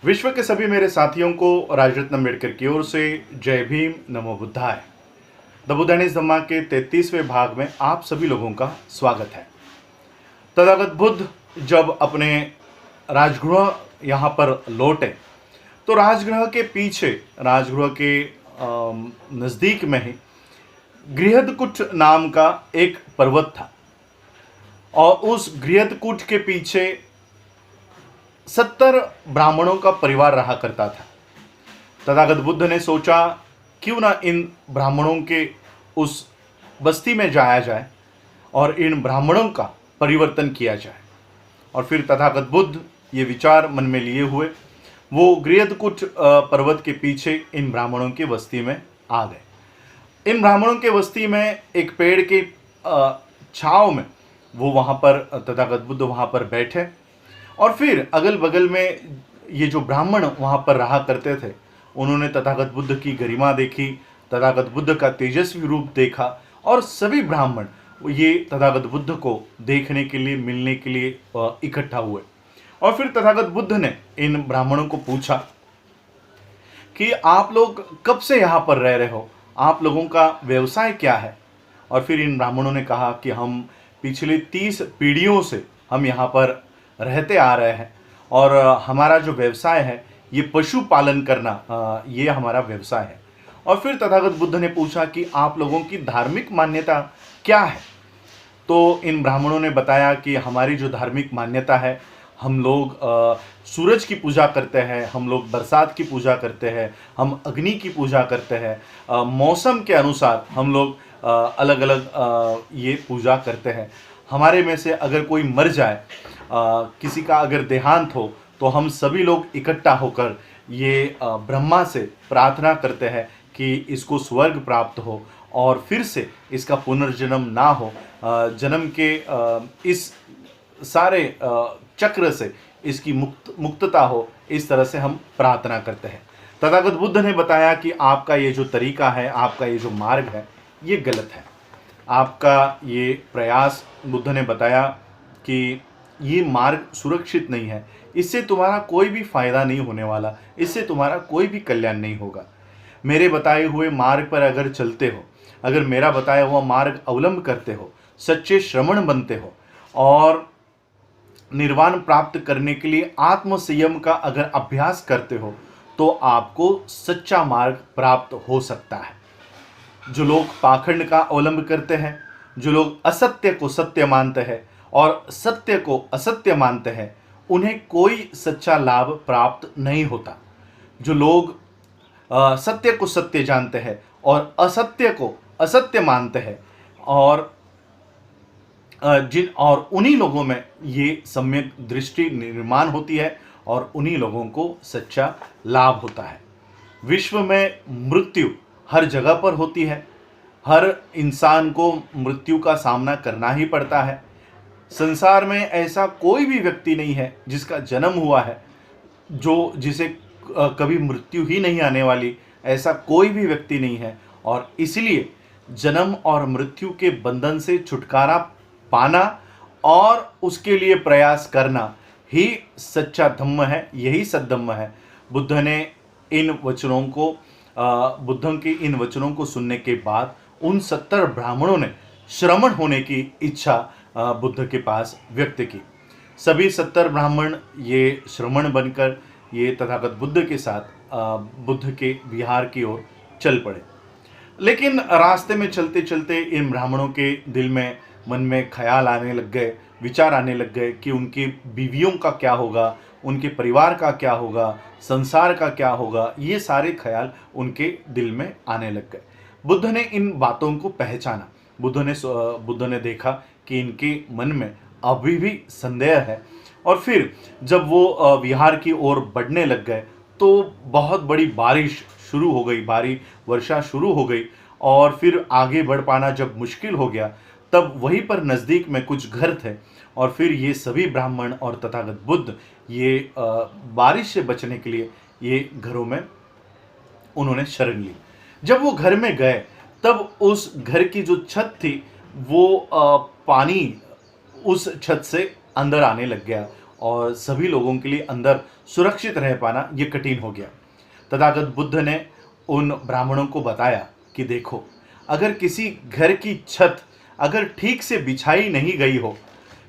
विश्व के सभी मेरे साथियों को राजरत्न अम्बेडकर की ओर से जय भीम, नमो बुद्धाय। द बुद्धानिज धम्मा के 33वें भाग में आप सभी लोगों का स्वागत है। तथागत बुद्ध जब अपने राजगृह यहाँ पर लौटे तो राजगृह के पीछे, राजगृह के नज़दीक में ही गृहदकूट नाम का एक पर्वत था और उस गृहदकूट के पीछे 70 ब्राह्मणों का परिवार रहा करता था। तथागत बुद्ध ने सोचा क्यों ना इन ब्राह्मणों के उस बस्ती में जाया जाए और इन ब्राह्मणों का परिवर्तन किया जाए। और फिर तथागत बुद्ध ये विचार मन में लिए हुए वो गृहदकूट पर्वत के पीछे इन ब्राह्मणों की बस्ती में आ गए। इन ब्राह्मणों के बस्ती में एक पेड़ के छाँव में वो वहाँ पर तथागत बुद्ध वहाँ पर बैठे और फिर अगल बगल में ये जो ब्राह्मण वहाँ पर रहा करते थे उन्होंने तथागत बुद्ध की गरिमा देखी, तथागत बुद्ध का तेजस्वी रूप देखा और सभी ब्राह्मण ये तथागत बुद्ध को देखने के लिए, मिलने के लिए इकट्ठा हुए। और फिर तथागत बुद्ध ने इन ब्राह्मणों को पूछा कि आप लोग कब से यहाँ पर रह रहे हो, आप लोगों का व्यवसाय क्या है। और फिर इन ब्राह्मणों ने कहा कि हम पिछले 30 पीढ़ियों से हम यहाँ पर रहते आ रहे हैं और हमारा जो व्यवसाय है ये पशुपालन करना, ये हमारा व्यवसाय है। और फिर तथागत बुद्ध ने पूछा कि आप लोगों की धार्मिक मान्यता क्या है। तो इन ब्राह्मणों ने बताया कि हमारी जो धार्मिक मान्यता है, हम लोग सूरज की पूजा करते हैं, हम लोग बरसात की पूजा करते हैं, हम अग्नि की पूजा करते हैं, मौसम के अनुसार हम लोग अलग अलग ये पूजा करते हैं। हमारे में से अगर कोई मर जाए, किसी का अगर देहांत हो तो हम सभी लोग इकट्ठा होकर ये ब्रह्मा से प्रार्थना करते हैं कि इसको स्वर्ग प्राप्त हो और फिर से इसका पुनर्जन्म ना हो, जन्म के इस सारे चक्र से इसकी मुक्तता हो, इस तरह से हम प्रार्थना करते हैं। तथागत बुद्ध ने बताया कि आपका ये जो तरीका है, आपका ये जो मार्ग है, ये गलत है। आपका ये प्रयास, बुद्ध ने बताया कि ये मार्ग सुरक्षित नहीं है, इससे तुम्हारा कोई भी फायदा नहीं होने वाला, इससे तुम्हारा कोई भी कल्याण नहीं होगा। मेरे बताए हुए मार्ग पर अगर चलते हो, अगर मेरा बताया हुआ मार्ग अवलंब करते हो, सच्चे श्रमण बनते हो और निर्वाण प्राप्त करने के लिए आत्म संयम का अगर अभ्यास करते हो तो आपको सच्चा मार्ग प्राप्त हो सकता है। जो लोग पाखंड का अवलंब करते हैं, जो लोग असत्य को सत्य मानते हैं और सत्य को असत्य मानते हैं, उन्हें कोई सच्चा लाभ प्राप्त नहीं होता। जो लोग सत्य को सत्य जानते हैं और असत्य को असत्य मानते हैं और उन्हीं लोगों में ये सम्यक दृष्टि निर्माण होती है और उन्हीं लोगों को सच्चा लाभ होता है। विश्व में मृत्यु हर जगह पर होती है, हर इंसान को मृत्यु का सामना करना ही पड़ता है। संसार में ऐसा कोई भी व्यक्ति नहीं है जिसका जन्म हुआ है जिसे कभी मृत्यु ही नहीं आने वाली, ऐसा कोई भी व्यक्ति नहीं है। और इसलिए जन्म और मृत्यु के बंधन से छुटकारा पाना और उसके लिए प्रयास करना ही सच्चा धम्म है, यही सद्धम्म है। बुद्ध के इन वचनों को सुनने के बाद उन 70 ब्राह्मणों ने श्रमण होने की इच्छा बुद्ध के पास व्यक्त की। सभी 70 ब्राह्मण ये श्रमण बनकर ये तथागत बुद्ध के साथ बुद्ध के विहार की ओर चल पड़े। लेकिन रास्ते में चलते चलते इन ब्राह्मणों के दिल में, मन में ख्याल आने लग गए, विचार आने लग गए कि उनकी बीवियों का क्या होगा, उनके परिवार का क्या होगा, संसार का क्या होगा। ये सारे ख्याल उनके दिल में आने लग गए। बुद्ध ने इन बातों को पहचाना। बुद्ध ने देखा कि इनके मन में अभी भी संदेह है। और फिर जब वो विहार की ओर बढ़ने लग गए तो बहुत बड़ी बारिश शुरू हो गई, भारी वर्षा शुरू हो गई और फिर आगे बढ़ पाना जब मुश्किल हो गया तब वहीं पर नज़दीक में कुछ घर थे और फिर ये सभी ब्राह्मण और तथागत बुद्ध ये बारिश से बचने के लिए ये घरों में उन्होंने शरण ली। जब वो घर में गए तब उस घर की जो छत थी वो पानी उस छत से अंदर आने लग गया और सभी लोगों के लिए अंदर सुरक्षित रह पाना ये कठिन हो गया। तथागत बुद्ध ने उन ब्राह्मणों को बताया कि देखो, अगर किसी घर की छत अगर ठीक से बिछाई नहीं गई हो,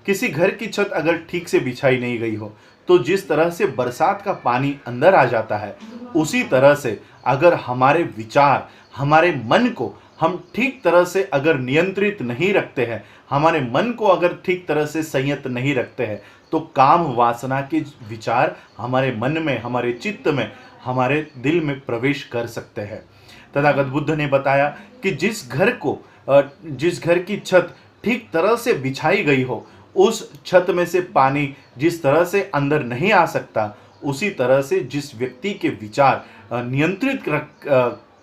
किसी घर की छत अगर ठीक से बिछाई नहीं गई हो, तो जिस तरह से बरसात का पानी अंदर आ जाता है, उसी तरह से अगर हमारे विचार, हमारे मन को हम ठीक तरह से अगर नियंत्रित नहीं रखते हैं, हमारे मन को अगर ठीक तरह से संयत नहीं रखते हैं, तो काम वासना के विचार हमारे मन में, हमारे चित्त में, हमारे दिल में प्रवेश कर सकते हैं। तथागत बुद्ध ने बताया कि जिस घर की छत ठीक तरह से बिछाई गई हो, उस छत में से पानी जिस तरह से अंदर नहीं आ सकता, उसी तरह से जिस व्यक्ति के विचार नियंत्रित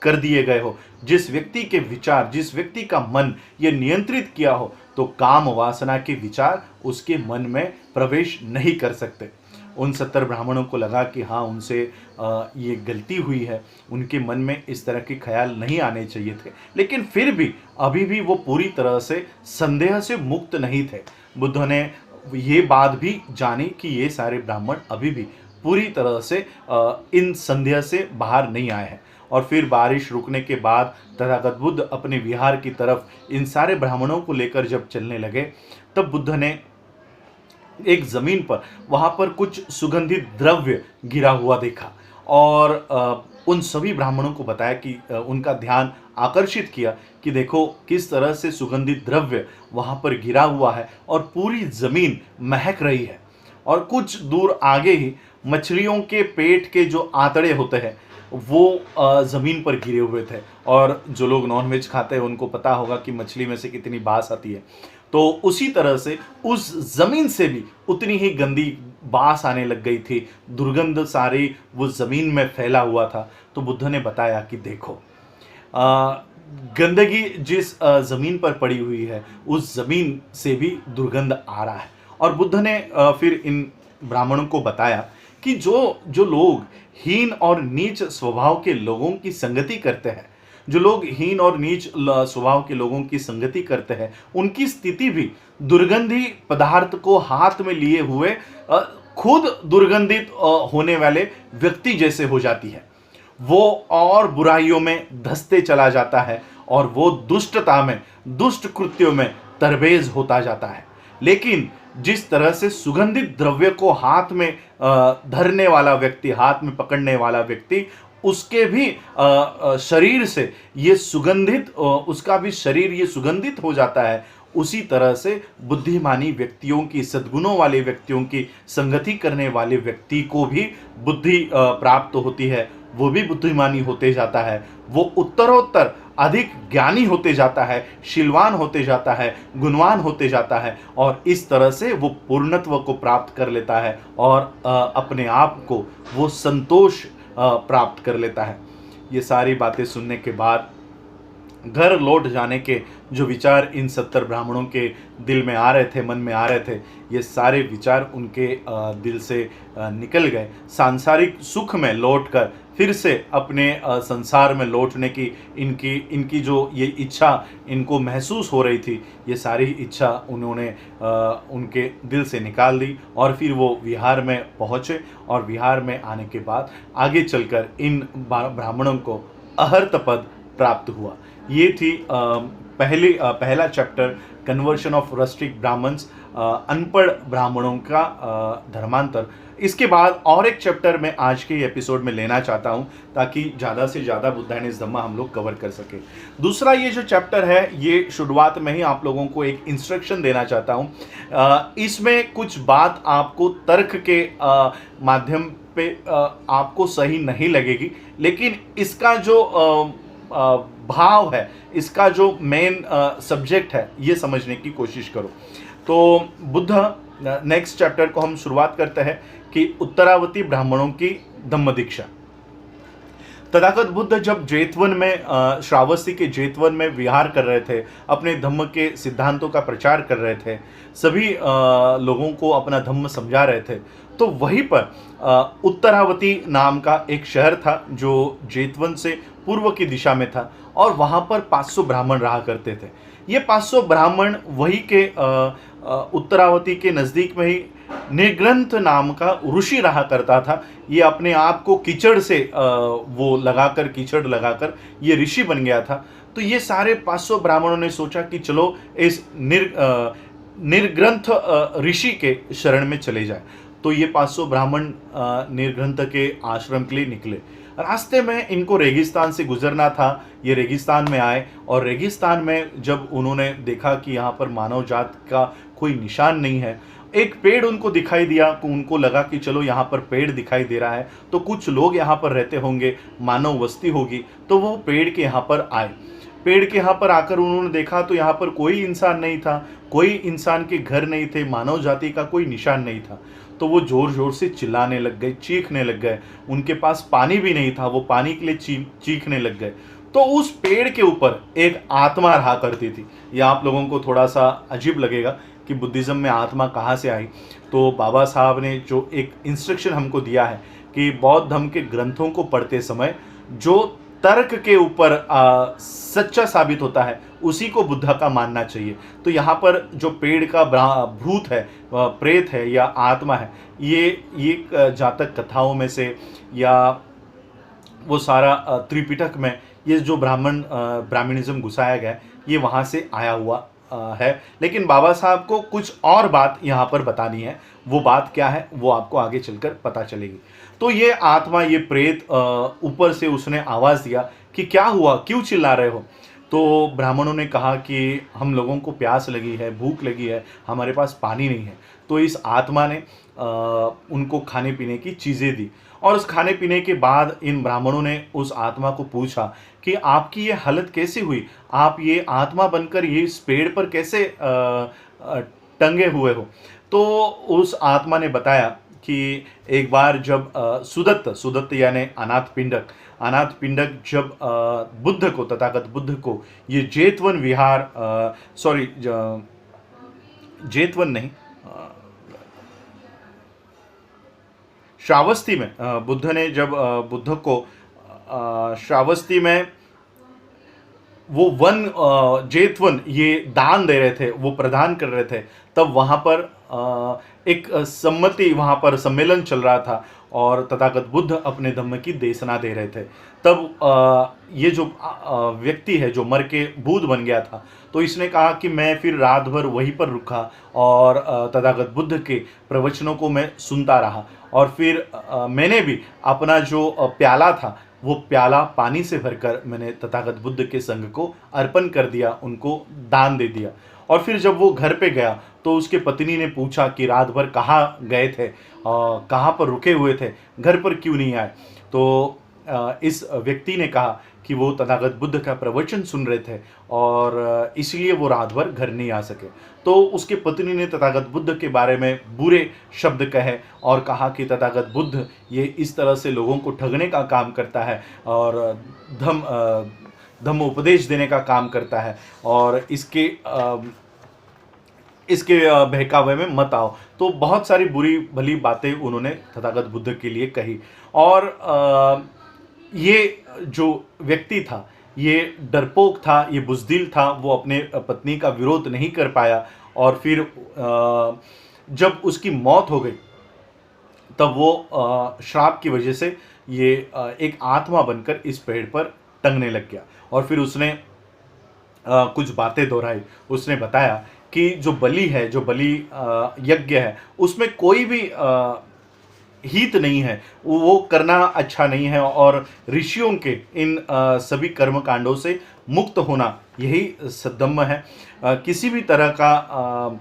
कर दिए गए हो, जिस व्यक्ति के विचार, जिस व्यक्ति का मन ये नियंत्रित किया हो, तो काम वासना के विचार उसके मन में प्रवेश नहीं कर सकते। उन 70 ब्राह्मणों को लगा कि हाँ, उनसे ये गलती हुई है, उनके मन में इस तरह के ख्याल नहीं आने चाहिए थे, लेकिन फिर भी अभी भी वो पूरी तरह से संदेह से मुक्त नहीं थे। बुद्ध ने ये बात भी जानी कि ये सारे ब्राह्मण अभी भी पूरी तरह से इन संदेह से बाहर नहीं आए हैं। और फिर बारिश रुकने के बाद तथागत बुद्ध अपने विहार की तरफ इन सारे ब्राह्मणों को लेकर जब चलने लगे, तब बुद्ध ने एक ज़मीन पर वहाँ पर कुछ सुगंधित द्रव्य गिरा हुआ देखा और उन सभी ब्राह्मणों को बताया कि उनका ध्यान आकर्षित किया कि देखो किस तरह से सुगंधित द्रव्य वहाँ पर गिरा हुआ है और पूरी ज़मीन महक रही है। और कुछ दूर आगे ही मछलियों के पेट के जो आंतड़े होते हैं वो ज़मीन पर गिरे हुए थे, और जो लोग नॉनवेज खाते हैं उनको पता होगा कि मछली में से कितनी बास आती है। तो उसी तरह से उस ज़मीन से भी उतनी ही गंदी बास आने लग गई थी, दुर्गंध सारी वो ज़मीन में फैला हुआ था। तो बुद्ध ने बताया कि देखो, गंदगी जिस ज़मीन पर पड़ी हुई है, उस ज़मीन से भी दुर्गंध आ रहा है। और बुद्ध ने फिर इन ब्राह्मणों को बताया कि जो लोग हीन और नीच स्वभाव के लोगों की संगति करते हैं, जो लोग हीन और नीच स्वभाव के लोगों की संगति करते हैं, उनकी स्थिति भी दुर्गंधी पदार्थ को हाथ में लिए हुए खुद दुर्गंधित होने वाले व्यक्ति जैसे हो जाती है। वो और बुराइयों में धंसते चला जाता है और वो दुष्टता में, दुष्ट कृत्यों में तरबेज होता जाता है। लेकिन जिस तरह से सुगंधित द्रव्य को हाथ में धरने वाला व्यक्ति, हाथ में पकड़ने वाला व्यक्ति, उसके भी शरीर से ये सुगंधित, उसका भी शरीर ये सुगंधित हो जाता है, उसी तरह से बुद्धिमानी व्यक्तियों की, सद्गुणों वाले व्यक्तियों की संगति करने वाले व्यक्ति को भी बुद्धि प्राप्त होती है। वो भी बुद्धिमानी होते जाता है, वो उत्तरोत्तर अधिक ज्ञानी होते जाता है, शीलवान होते जाता है, गुणवान होते जाता है, और इस तरह से वो पूर्णत्व को प्राप्त कर लेता है और अपने आप को वो संतोष प्राप्त कर लेता है। ये सारी बातें सुनने के बाद घर लौट जाने के जो विचार इन 70 ब्राह्मणों के दिल में आ रहे थे, मन में आ रहे थे, ये सारे विचार उनके दिल से निकल गए। सांसारिक सुख में लौटकर फिर से अपने संसार में लौटने की इनकी जो ये इच्छा इनको महसूस हो रही थी, ये सारी इच्छा उन्होंने उनके दिल से निकाल दी और फिर वो विहार में पहुँचे। और विहार में आने के बाद आगे चलकर इन ब्राह्मणों को अहर्त पद प्राप्त हुआ। ये थी पहला chapter, conversion of rustic Brahmans, अनपढ़ ब्राह्मणों का धर्मांतर। इसके बाद और एक चैप्टर मैं आज के एपिसोड में लेना चाहता हूं ताकि ज़्यादा से ज़्यादा बुद्धाइनिस धम्मा हम लोग कवर कर सके। दूसरा ये जो चैप्टर है, ये शुरुआत में ही आप लोगों को एक इंस्ट्रक्शन देना चाहता हूं। इसमें कुछ बात आपको तर्क के माध्यम पे आपको सही नहीं लगेगी, लेकिन इसका जो भाव है, इसका जो मेन सब्जेक्ट है, ये समझने की कोशिश करो। तो बुद्ध नेक्स्ट चैप्टर को हम शुरुआत करते हैं कि उत्तरावती ब्राह्मणों की धम्म दीक्षा। तथागत बुद्ध जब जेतवन में, श्रावस्ती के जेतवन में विहार कर रहे थे, अपने धम्म के सिद्धांतों का प्रचार कर रहे थे, सभी लोगों को अपना धम्म समझा रहे थे, तो वहीं पर उत्तरावती नाम का एक शहर था जो जेतवन से पूर्व की दिशा में था, और वहाँ पर 500 ब्राह्मण रहा करते थे। ये 500 ब्राह्मण वही के उत्तरावती के नज़दीक में ही निर्ग्रंथ नाम का ऋषि रहा करता था। ये अपने आप को कीचड़ से वो लगाकर, कीचड़ लगाकर ये ऋषि बन गया था। तो ये सारे 500 ब्राह्मणों ने सोचा कि चलो इस निर्ग्रंथ ऋषि के शरण में चले जाए। तो ये 500 ब्राह्मण निर्ग्रंथ के आश्रम के लिए निकले। रास्ते में इनको रेगिस्तान से गुजरना था। ये रेगिस्तान में आए और रेगिस्तान में जब उन्होंने देखा कि यहाँ पर मानव जात का कोई निशान नहीं है, एक पेड़ उनको दिखाई दिया, तो उनको लगा कि चलो यहाँ पर पेड़ दिखाई दे रहा है तो कुछ लोग यहाँ पर रहते होंगे, मानव बस्ती होगी। तो वो पेड़ के यहाँ पर आए। पेड़ के यहाँ पर आकर उन्होंने देखा तो यहाँ पर कोई इंसान नहीं था, कोई इंसान के घर नहीं थे, मानव जाति का कोई निशान नहीं था। तो वो जोर जोर से चिल्लाने लग गए, चीखने लग गए। उनके पास पानी भी नहीं था, वो पानी के लिए चीखने लग गए। तो उस पेड़ के ऊपर एक आत्मा रहा करती थी। यह आप लोगों को थोड़ा सा अजीब लगेगा कि बुद्धिज़्म में आत्मा कहाँ से आई। तो बाबा साहब ने जो एक इंस्ट्रक्शन हमको दिया है कि बौद्ध धर्म के ग्रंथों को पढ़ते समय जो तर्क के ऊपर सच्चा साबित होता है उसी को बुद्धा का मानना चाहिए। तो यहाँ पर जो पेड़ का भूत है, प्रेत है या आत्मा है, ये जातक कथाओं में से या वो सारा त्रिपिटक में ये जो ब्राह्मणिज्म घुसाया गया ये वहाँ से आया हुआ है। लेकिन बाबा साहब को कुछ और बात यहाँ पर बतानी है। वो बात क्या है वो आपको आगे चलकर पता चलेगी। तो ये आत्मा, ये प्रेत ऊपर से उसने आवाज़ दिया कि क्या हुआ, क्यों चिल्ला रहे हो। तो ब्राह्मणों ने कहा कि हम लोगों को प्यास लगी है, भूख लगी है, हमारे पास पानी नहीं है। तो इस आत्मा ने उनको खाने पीने की चीज़ें दी। और उस खाने पीने के बाद इन ब्राह्मणों ने उस आत्मा को पूछा कि आपकी ये हालत कैसे हुई, आप ये आत्मा बनकर ये इस पेड़ पर कैसे टंगे हुए हो। तो उस आत्मा ने बताया कि एक बार जब सुदत्त यानी अनाथ पिंडक जब बुद्ध को, तथागत बुद्ध को ये जेतवन विहार, जेतवन नहीं, श्रावस्ती में बुद्ध ने जब बुद्ध को श्रावस्ती में वो वन जेतवन ये दान दे रहे थे, वो प्रदान कर रहे थे, तब वहाँ पर एक सम्मति, वहाँ पर सम्मेलन चल रहा था और तथागत बुद्ध अपने धम्म की देशना दे रहे थे। तब ये जो व्यक्ति है जो मर के भूत बन गया था, तो इसने कहा कि मैं फिर रात भर वहीं पर रुका और तथागत बुद्ध के प्रवचनों को मैं सुनता रहा। और फिर मैंने भी अपना जो प्याला था वो प्याला पानी से भरकर मैंने तथागत बुद्ध के संग को अर्पण कर दिया, उनको दान दे दिया। और फिर जब वो घर पे गया तो उसके पत्नी ने पूछा कि रात भर कहाँ गए थे, कहाँ पर रुके हुए थे, घर पर क्यों नहीं आए। तो इस व्यक्ति ने कहा कि वो तथागत बुद्ध का प्रवचन सुन रहे थे और इसलिए वो रात भर घर नहीं आ सके। तो उसके पत्नी ने तथागत बुद्ध के बारे में बुरे शब्द कहे और कहा कि तथागत बुद्ध ये इस तरह से लोगों को ठगने का काम करता है और धम्म उपदेश देने का काम करता है और इसके बहकावे में मत आओ। तो बहुत सारी बुरी भली बातें उन्होंने तथागत बुद्ध के लिए कही। और ये जो व्यक्ति था ये डरपोक था, ये बुज़दिल था, वो अपने पत्नी का विरोध नहीं कर पाया। और फिर जब उसकी मौत हो गई तब वो श्राप की वजह से ये एक आत्मा बनकर इस पेड़ पर टंगने लग गया। और फिर उसने कुछ बातें दोहराई। उसने बताया कि जो बलि है, जो बलि यज्ञ है, उसमें कोई भी हित नहीं है, वो करना अच्छा नहीं है और ऋषियों के इन सभी कर्म कांडों से मुक्त होना यही सद्धम्म है। किसी भी तरह का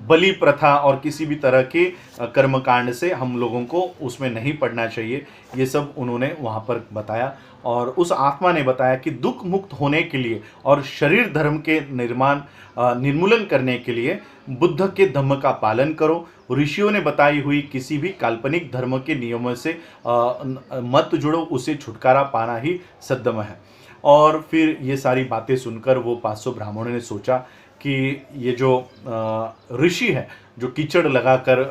बलि प्रथा और किसी भी तरह के कर्मकांड से हम लोगों को उसमें नहीं पड़ना चाहिए। ये सब उन्होंने वहाँ पर बताया। और उस आत्मा ने बताया कि दुख मुक्त होने के लिए और शरीर धर्म के निर्मूलन करने के लिए बुद्ध के धम्म का पालन करो। ऋषियों ने बताई हुई किसी भी काल्पनिक धर्म के नियमों से मत जुड़ो, उसे छुटकारा पाना ही सद्धम्म है। और फिर ये सारी बातें सुनकर वो 500 ब्राह्मणों ने सोचा कि ये जो ऋषि है जो कीचड़ लगाकर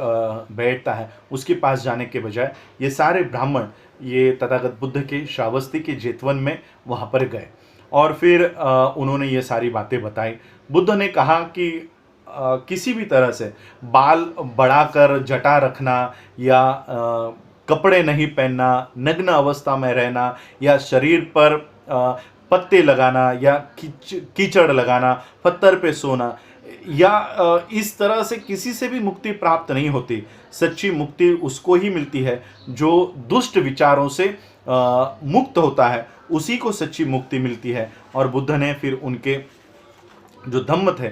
बैठता है, उसके पास जाने के बजाय ये सारे ब्राह्मण ये तथागत बुद्ध के श्रावस्ती के जेतवन में वहाँ पर गए। और फिर उन्होंने ये सारी बातें बताई। बुद्ध ने कहा कि किसी भी तरह से बाल बढ़ाकर जटा रखना या कपड़े नहीं पहनना, नग्न अवस्था में रहना या शरीर पर पत्ते लगाना या कीचड़ लगाना, पत्थर पे सोना या इस तरह से किसी से भी मुक्ति प्राप्त नहीं होती। सच्ची मुक्ति उसको ही मिलती है जो दुष्ट विचारों से मुक्त होता है, उसी को सच्ची मुक्ति मिलती है। और बुद्ध ने फिर उनके जो धम्म थे,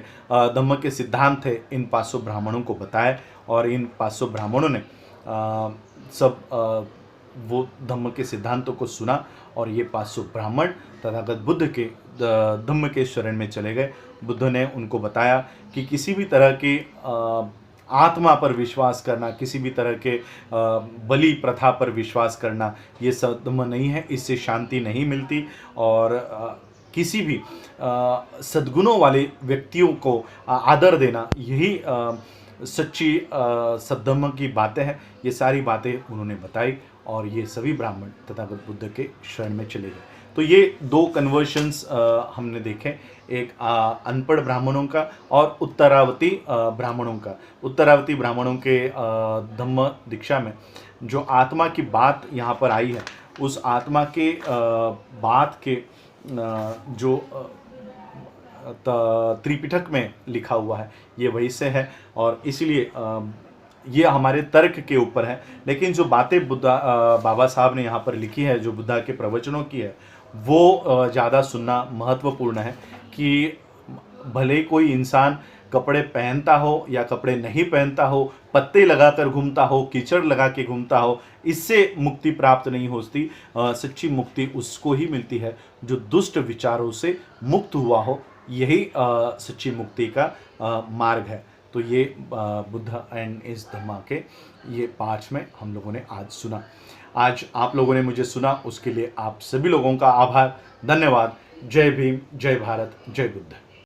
धम्म के सिद्धांत थे, इन 500 ब्राह्मणों को बताए और इन 500 ब्राह्मणों ने वो धम्म के सिद्धांतों को सुना और ये 500 ब्राह्मण तथागत बुद्ध के धम्म के शरण में चले गए। बुद्ध ने उनको बताया कि किसी भी तरह की आत्मा पर विश्वास करना, किसी भी तरह के बलि प्रथा पर विश्वास करना, ये सद्धम्म नहीं है, इससे शांति नहीं मिलती। और किसी भी सद्गुणों वाले व्यक्तियों को आदर देना, यही सच्ची सद्धम्म की बातें हैं। ये सारी बातें उन्होंने बताई और ये सभी ब्राह्मण तथागत बुद्ध के शरण में चले गए। तो ये 2 कन्वर्शंस हमने देखे, एक अनपढ़ ब्राह्मणों का और उत्तरावती ब्राह्मणों का। उत्तरावती ब्राह्मणों के धम्म दीक्षा में जो आत्मा की बात यहाँ पर आई है, उस आत्मा के बात के जो त्रिपिटक में लिखा हुआ है, ये वही से है और इसलिए ये हमारे तर्क के ऊपर है। लेकिन जो बातें बाबा साहब ने यहाँ पर लिखी है, जो बुद्धा के प्रवचनों की है, वो ज़्यादा सुनना महत्वपूर्ण है कि भले कोई इंसान कपड़े पहनता हो या कपड़े नहीं पहनता हो, पत्ते लगाकर घूमता हो, कीचड़ लगा के घूमता हो, इससे मुक्ति प्राप्त नहीं होती। सच्ची मुक्ति उसको ही मिलती है जो दुष्ट विचारों से मुक्त हुआ हो, यही सच्ची मुक्ति का मार्ग है। तो ये बुद्ध एंड इस धम्मा के ये 5 में हम लोगों ने आज सुना। आज आप लोगों ने मुझे सुना, उसके लिए आप सभी लोगों का आभार, धन्यवाद। जय भीम, जय भारत, जय बुद्ध।